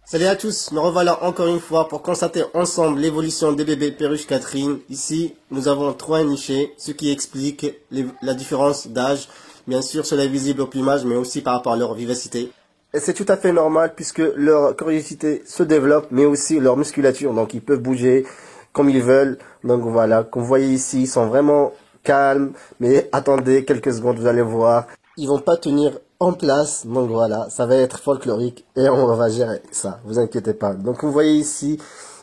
Salut à tous, nous revoilà encore une fois pour constater ensemble l'évolution des bébés perruche Catherine. Ici, nous avons 3 nichés, ce qui explique la différence d'âge. Bien sûr, cela est visible au plumage, mais aussi par rapport à leur vivacité. Et c'est tout à fait normal puisque leur curiosité se développe, mais aussi leur musculature. Donc ils peuvent bouger comme ils veulent. Donc voilà, comme vous voyez ici, ils sont vraiment calmes. Mais attendez quelques secondes, vous allez voir. Ils vont pas tenir en place. Donc voilà, ça va être folklorique et on va gérer ça. Vous inquiétez pas. Donc vous voyez ici,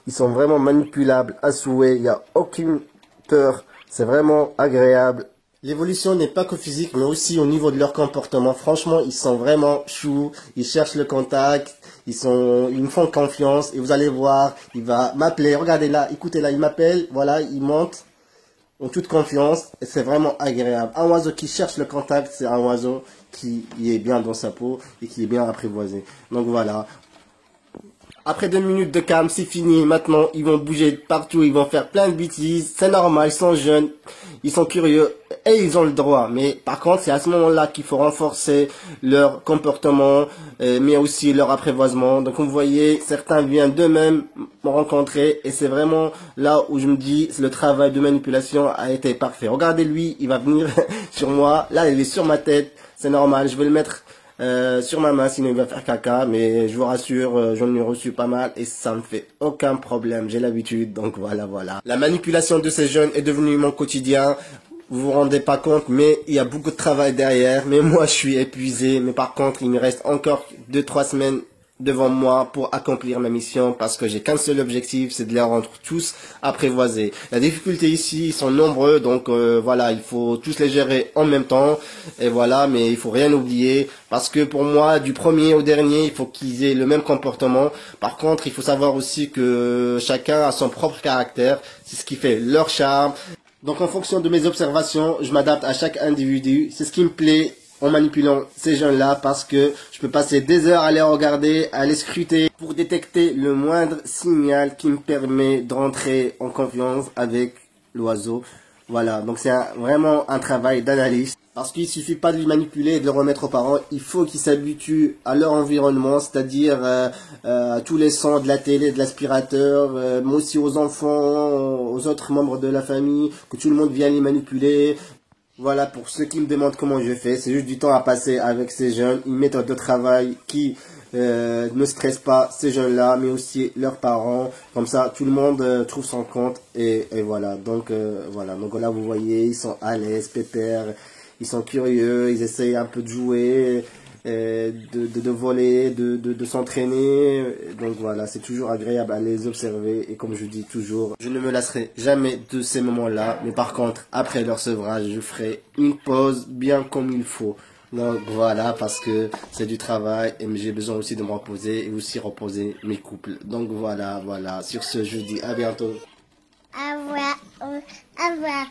ils sont vraiment manipulables à souhait. Il n'y a aucune peur. C'est vraiment agréable. L'évolution n'est pas que physique, mais aussi au niveau de leur comportement. Franchement, ils sont vraiment choux, ils cherchent le contact, ils me font confiance, et vous allez voir, il va m'appeler, regardez là, écoutez là, il m'appelle, voilà, il monte, en toute confiance, et c'est vraiment agréable. Un oiseau qui cherche le contact, c'est un oiseau qui est bien dans sa peau, et qui est bien apprivoisé. Donc voilà. Après 2 minutes de calme, c'est fini. Maintenant, ils vont bouger partout, ils vont faire plein de bêtises. C'est normal, ils sont jeunes, ils sont curieux et ils ont le droit. Mais par contre, c'est à ce moment-là qu'il faut renforcer leur comportement, mais aussi leur apprivoisement. Donc, vous voyez, certains viennent d'eux-mêmes me rencontrer et c'est vraiment là où je me dis, le travail de manipulation a été parfait. Regardez lui, il va venir sur moi. Là, il est sur ma tête. C'est normal, je vais le mettre sur ma main, sinon il va faire caca, mais je vous rassure, j'en ai reçu pas mal et ça me fait aucun problème, j'ai l'habitude, donc voilà. La manipulation de ces jeunes est devenue mon quotidien, vous vous rendez pas compte, mais il y a beaucoup de travail derrière, mais moi je suis épuisé, mais par contre il me reste encore 2-3 semaines devant moi pour accomplir ma mission parce que j'ai qu'un seul objectif, c'est de les rendre tous apprivoisés. La difficulté ici, ils sont nombreux, donc voilà, il faut tous les gérer en même temps, et voilà, mais il faut rien oublier, parce que pour moi, du premier au dernier, il faut qu'ils aient le même comportement. Par contre, il faut savoir aussi que chacun a son propre caractère, c'est ce qui fait leur charme. Donc en fonction de mes observations, je m'adapte à chaque individu, c'est ce qui me plaît en manipulant ces jeunes-là parce que je peux passer des heures à les regarder, à les scruter pour détecter le moindre signal qui me permet d'entrer en confiance avec l'oiseau. Voilà, donc c'est vraiment un travail d'analyse. Parce qu'il suffit pas de les manipuler et de le remettre aux parents, il faut qu'ils s'habituent à leur environnement, c'est-à-dire à tous les sons de la télé, de l'aspirateur, mais aussi aux enfants, aux autres membres de la famille, que tout le monde vienne les manipuler. Voilà, pour ceux qui me demandent comment je fais, c'est juste du temps à passer avec ces jeunes, une méthode de travail qui ne stresse pas ces jeunes-là, mais aussi leurs parents. Comme ça, tout le monde trouve son compte et voilà. Donc voilà. Donc là, vous voyez, ils sont à l'aise, pépères, ils sont curieux, ils essayent un peu de jouer, de voler, de s'entraîner. Donc voilà, c'est toujours agréable à les observer et comme je dis toujours, je ne me lasserai jamais de ces moments-là. Mais par contre, après leur sevrage, je ferai une pause bien comme il faut. Donc voilà, parce que c'est du travail et j'ai besoin aussi de me reposer et aussi reposer mes couples. Donc voilà. Sur ce, je dis à bientôt. Au revoir. Au revoir.